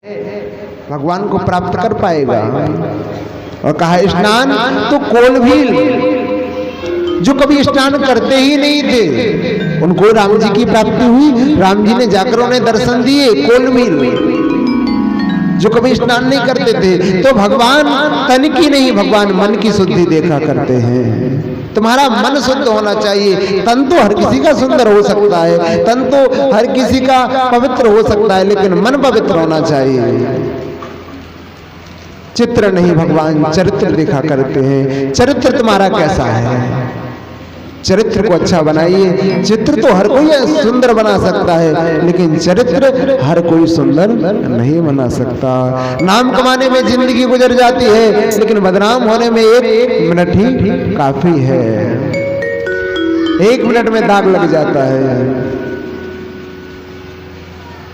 भगवान को प्राप्त कर पाएगा। और कहा स्नान तो कोलभील, जो कभी स्नान करते ही नहीं थे उनको राम जी की प्राप्ति हुई। राम जी ने जाकर उन्हें दर्शन दिए। कोलभील जो कभी स्नान नहीं करते थे, तो भगवान तन की नहीं, भगवान मन की शुद्धि देखा करते हैं। तुम्हारा मन शुद्ध होना चाहिए। तन तो हर किसी का सुंदर हो सकता है, तन तो हर किसी का पवित्र हो सकता है, लेकिन मन पवित्र होना चाहिए। चित्र नहीं, भगवान चरित्र देखा करते हैं। चरित्र तुम्हारा कैसा है, चरित्र को अच्छा बनाइए। चित्र तो हर कोई सुंदर बना सकता है, लेकिन चरित्र हर कोई सुंदर नहीं बना सकता। नाम कमाने में जिंदगी गुजर जाती है, लेकिन बदनाम होने में एक मिनट ही काफी है। एक मिनट में दाग लग जाता है।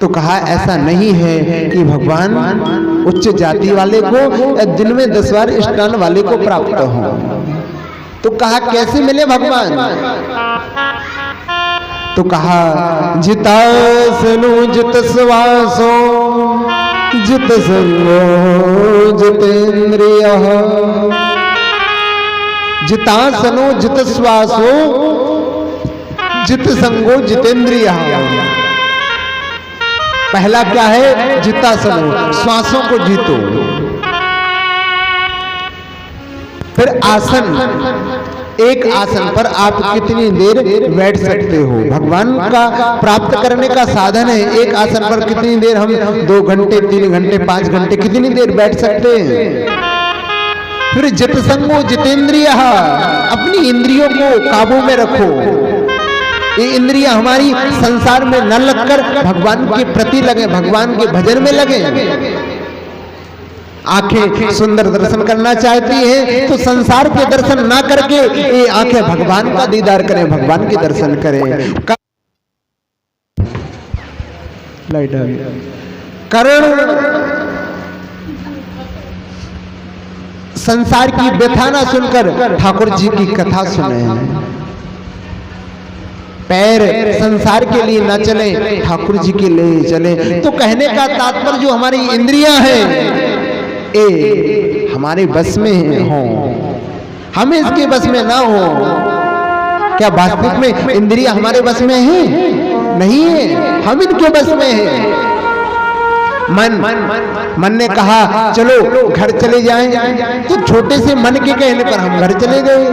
तो कहा ऐसा नहीं है कि भगवान उच्च जाति वाले को दिन में 10 बार स्नान वाले को प्राप्त हो। तो कहा कैसे मिले भगवान? तो कहा जितासनु जित श्वासो जित संगो जितेन्द्रिय, जितासनो जित श्वासो जित संगो जितेन्द्रिय। पहला क्या है? जितासनो, श्वासों को जीतो। फिर आसन, एक आसन पर आप कितनी देर बैठ सकते हो? भगवान का प्राप्त करने का साधन है। एक आसन पर कितनी देर हम 2 घंटे 3 घंटे 5 घंटे कितनी देर बैठ सकते हैं? फिर जित संगो जितेंद्रिय, अपनी इंद्रियों को काबू में रखो। ये इंद्रियां हमारी संसार में न लगकर भगवान के प्रति लगे, भगवान के भजन में लगे। आंखें सुंदर दर्शन करना चाहती हैं, तो संसार के दर्शन ना करके ये आंखें भगवान का दीदार करें, भगवान के दर्शन करें। कर्ण संसार की व्यथा ना सुनकर ठाकुर जी की कथा सुने। पैर संसार के लिए ना चले, ठाकुर जी के लिए चले। तो कहने का तात्पर्य जो हमारी इंद्रियां हैं ए हमारे बस में हो, हम इसके बस में ना हो। क्या वास्तविक में इंद्रियां हमारे बस में है? नहीं है, हम इनके बस में हैं। मन ने कहा चलो घर चले जाएं, तो छोटे से मन के कहने पर हम घर चले गए।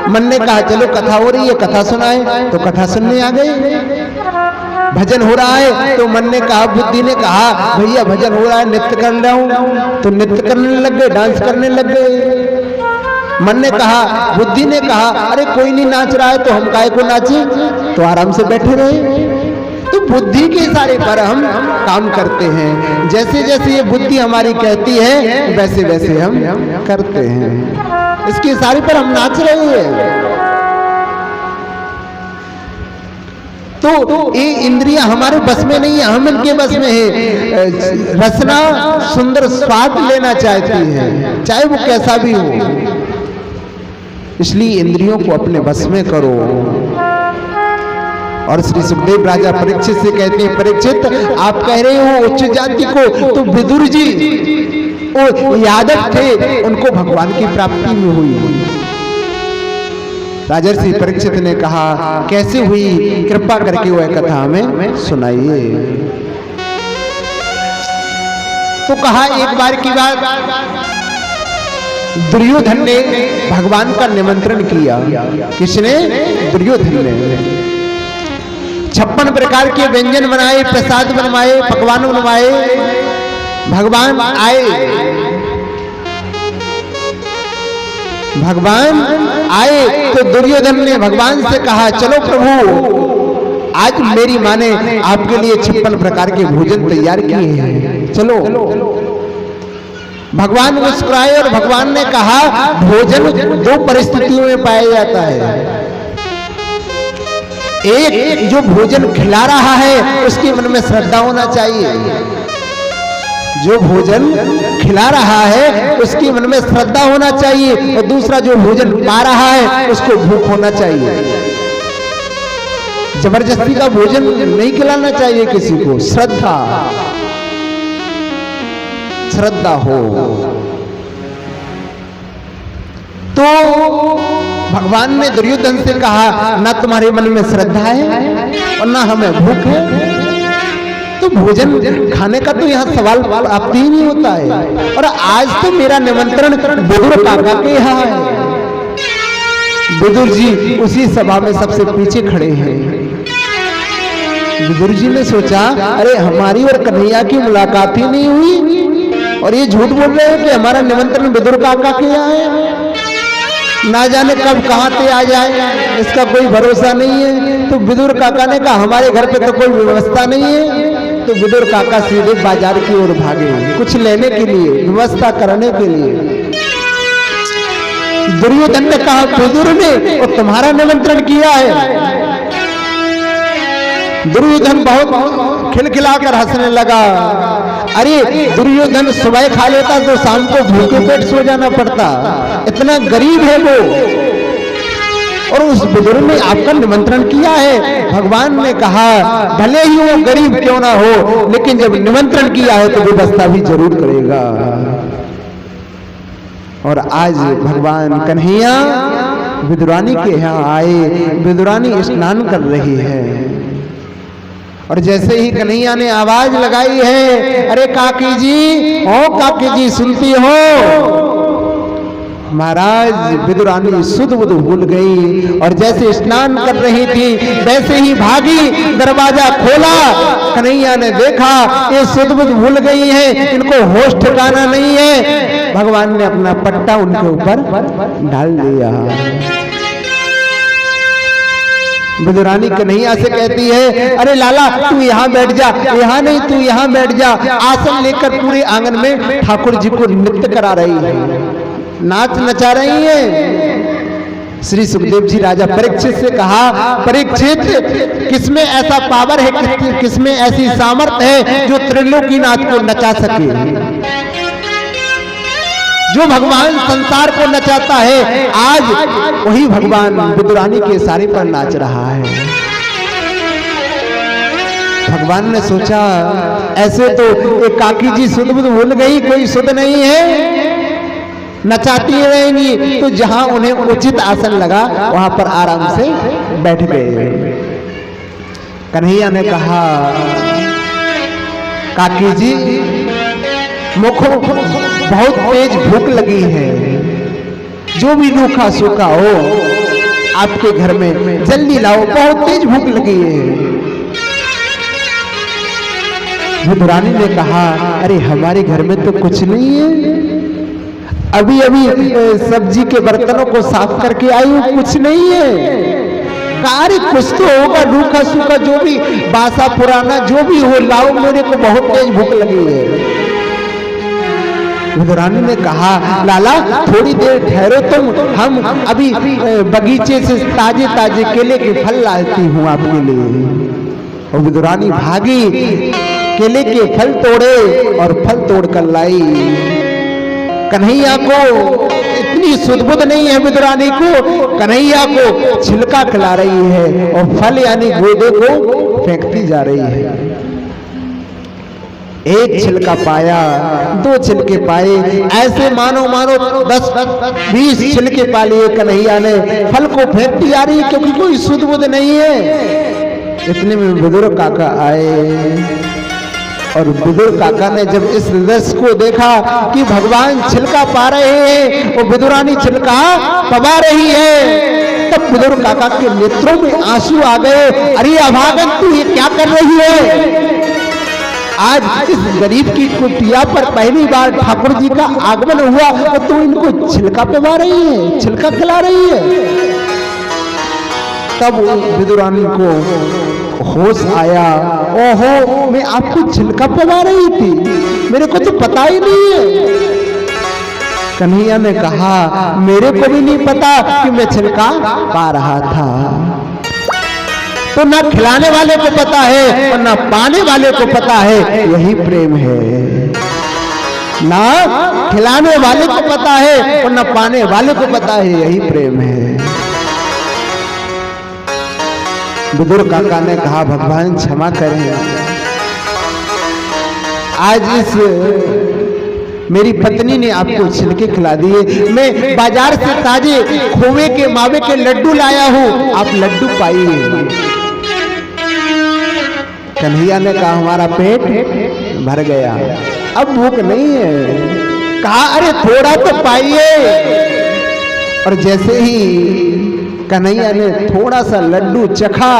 मन ने कहा चलो कथा हो रही है, कथा सुनाए, तो कथा सुनने आ गए। भजन हो रहा है, तो मन ने कहा, बुद्धि ने कहा भैया भजन हो रहा है, नृत्य कर रहा हूं, तो नृत्य करने लग गए, डांस करने लग गए। मन ने कहा, बुद्धि ने कहा अरे कोई नहीं नाच रहा है तो हम काहे को नाचे, तो आराम से बैठे रहे। तो बुद्धि के इशारे पर हम काम करते हैं। जैसे जैसे ये बुद्धि हमारी कहती है वैसे वैसे हम करते हैं। इसके इशारे पर हम नाच रहे हैं। तो ये इंद्रियां हमारे बस में नहीं है, हम इनके बस में है। रसना सुंदर स्वाद लेना चाहती है, चाहे वो कैसा भी हो। इसलिए इंद्रियों को अपने बस में करो। और श्री सुखदेव राजा परीक्षित से कहते हैं, परीक्षित आप कह रहे हो उच्च जाति को, तो विदुर जी वो यादव थे, उनको भगवान की प्राप्ति में हुई। राजर्षि परीक्षित ने कहा कैसे हुई, कृपा करके वह कथा हमें सुनाइए। तो कहा एक बार की बात, दुर्योधन ने भगवान का निमंत्रण किया। किसने? दुर्योधन ने। 56 प्रकार के व्यंजन बनाए, प्रसाद बनवाए, पकवान बनवाए। भगवान आए, भगवान आए तो दुर्योधन ने भगवान से कहा चलो प्रभु, आज मेरी माँ ने आपके लिए 56 प्रकार के भोजन तैयार किए हैं, चलो। भगवान मुस्कुराए और भगवान ने कहा भोजन 2 परिस्थितियों में पाया जाता है। एक, जो भोजन खिला रहा है उसके मन में श्रद्धा होना चाहिए। जो भोजन खिला रहा है उसके मन में श्रद्धा होना चाहिए। और दूसरा, जो भोजन पा रहा है उसको भूख होना चाहिए। जबरदस्ती का भोजन नहीं खिलाना चाहिए किसी को, श्रद्धा। श्रद्धा हो। तो भगवान ने दुर्योधन से कहा, ना तुम्हारे मन में श्रद्धा है और ना हमें भूख है, तो भोजन खाने का तो यहाँ सवाल आपती ही नहीं होता है। और आज तो मेरा निमंत्रण विदुर काका के यहाँ है। विदुर जी उसी सभा में सबसे पीछे खड़े हैं। विदुर जी ने सोचा, अरे हमारी और कन्हैया की मुलाकात ही नहीं हुई और ये झूठ बोल रहे हैं कि हमारा निमंत्रण विदुर काका के यहाँ है। ना जाने कब कहाँ से आ जाए, इसका कोई भरोसा नहीं है। तो विदुर काका ने कहा, हमारे घर पे तो कोई व्यवस्था नहीं है। तो विदुर काका सीधे बाजार की ओर भागे, कुछ लेने के लिए, व्यवस्था करने के लिए। दुर्योधन ने कहा, विदुर ने और तुम्हारा निमंत्रण किया है। दुर्योधन बहुत खिलखिलाकर हंसने लगा। अरे दुर्योधन सुबह खा लेता तो शाम को भूखे पेट सो जाना पड़ता, इतना गरीब है वो। और उस विदुर ने आपका निमंत्रण किया है। भगवान ने कहा, भले ही वो गरीब क्यों ना हो, लेकिन जब निमंत्रण किया है तो व्यवस्था भी जरूर करेगा। और आज भगवान कन्हैया विदुरानी के यहाँ आए। विदुरानी स्नान कर रही है और जैसे ही कन्हैया ने आवाज लगाई है, अरे काकी जी, ओ काकी जी, सुनती हो? महाराज विदुरानी सुध बुध भूल गई और जैसे स्नान कर रही थी वैसे ही भागी, दरवाजा खोला। कन्हैया ने देखा ये सुध बुध भूल गई है, इनको होश ठिकाना नहीं है। भगवान ने अपना पट्टा उनके ऊपर डाल दिया। विदुरानी कन्हैया से कहती है, अरे लाला तू यहाँ बैठ जा। यहाँ नहीं, तू यहाँ बैठ जा। आसन लेकर पूरे आंगन में ठाकुर जी को नृत्य करा रही है, नाच नचा रही है। श्री सुखदेव जी राजा परीक्षित से कहा, परीक्षित किसमें ऐसा पावर है, किसमें ऐसी सामर्थ्य है जो त्रिलोकीनाथ को नचा सके, जो भगवान संसार को नचाता है। आज वही भगवान विदुरानी के इशारे पर नाच रहा है। भगवान ने सोचा, ऐसे तो एक काकी जी सुध बुध भूल गई, कोई सुध नहीं है, नचाती रहेंगी। तो जहां उन्हें उचित आसन लगा वहां पर आराम से बैठ गए। कन्हैया ने कहा, काकी जी मुखो बहुत तेज भूख लगी है, जो भी रूखा सूखा हो आपके घर में जल्दी लाओ, बहुत तेज भूख लगी है। विदुरानी ने कहा, अरे हमारे घर में तो कुछ नहीं है, अभी अभी सब्जी के बर्तनों को साफ करके आई हूं, कुछ नहीं है। अरे कुछ तो होगा, रूखा सूखा जो भी बासा पुराना जो भी हो लाओ, मेरे को बहुत तेज भूख लगी है। विदुरानी ने कहा, लाला थोड़ी देर ठहरो तुम, हम अभी बगीचे से ताजे ताजे केले के फल लाती हूँ आपके लिए। और विदुरानी भागी, केले के फल तोड़े और फल तोड़कर लाई। कन्हैया को इतनी सुध-बुध नहीं है विदुरानी को, कन्हैया को छिलका खिला रही है और फल यानी गोदे को फेंकती जा रही है। एक छिलका पाया, दो छिलके पाए, ऐसे मानो 10-20 छिलके पा लिए कन्हैया ने। फल को फेंकती जा रही क्योंकि कोई सुध-बुध नहीं है। इतने में विदुर काका आए और विदुर काका ने जब इस दृश्य को देखा कि भगवान छिलका पा रहे हैं और विदुरानी छिलका पवा रही है, तब विदुर काका के नेत्रों में आंसू आ गए। अरे अभागन, तू ये क्या कर रही है? आज इस गरीब की कुटिया पर पहली बार ठाकुर जी का आगमन हुआ और तू इनको छिलका पवा रही है, छिलका खिला रही है। तब विदुरानी को होश आया, ओहो मैं आपको छिलका पवा रही थी, मेरे को तो पता ही नहीं है। कन्हैया ने कहा, मेरे को भी नहीं पता कि मैं छिलका पा रहा था। तो ना खिलाने वाले को पता है और ना पाने वाले को पता है, यही प्रेम है। ना खिलाने वाले को पता है और ना पाने वाले को पता है, यही प्रेम है। विदुर काका ने कहा, भगवान क्षमा करें, आज इस मेरी पत्नी ने आपको छिलके खिला दिए, मैं बाजार से ताजे खोवे के मावे के लड्डू लाया हूं, आप लड्डू पाइए। कन्हैया ने कहा हमारा पेट भर गया, अब भूख नहीं है। कहा अरे थोड़ा तो पाइए। और जैसे ही कन्हैया ने थोड़ा सा लड्डू चखा,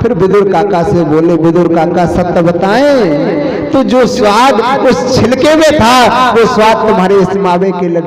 फिर विदुर काका से बोले, विदुर काका सत्य बताएं तो जो स्वाद उस छिलके में था वो स्वाद तुम्हारे इस मावे के लड्डू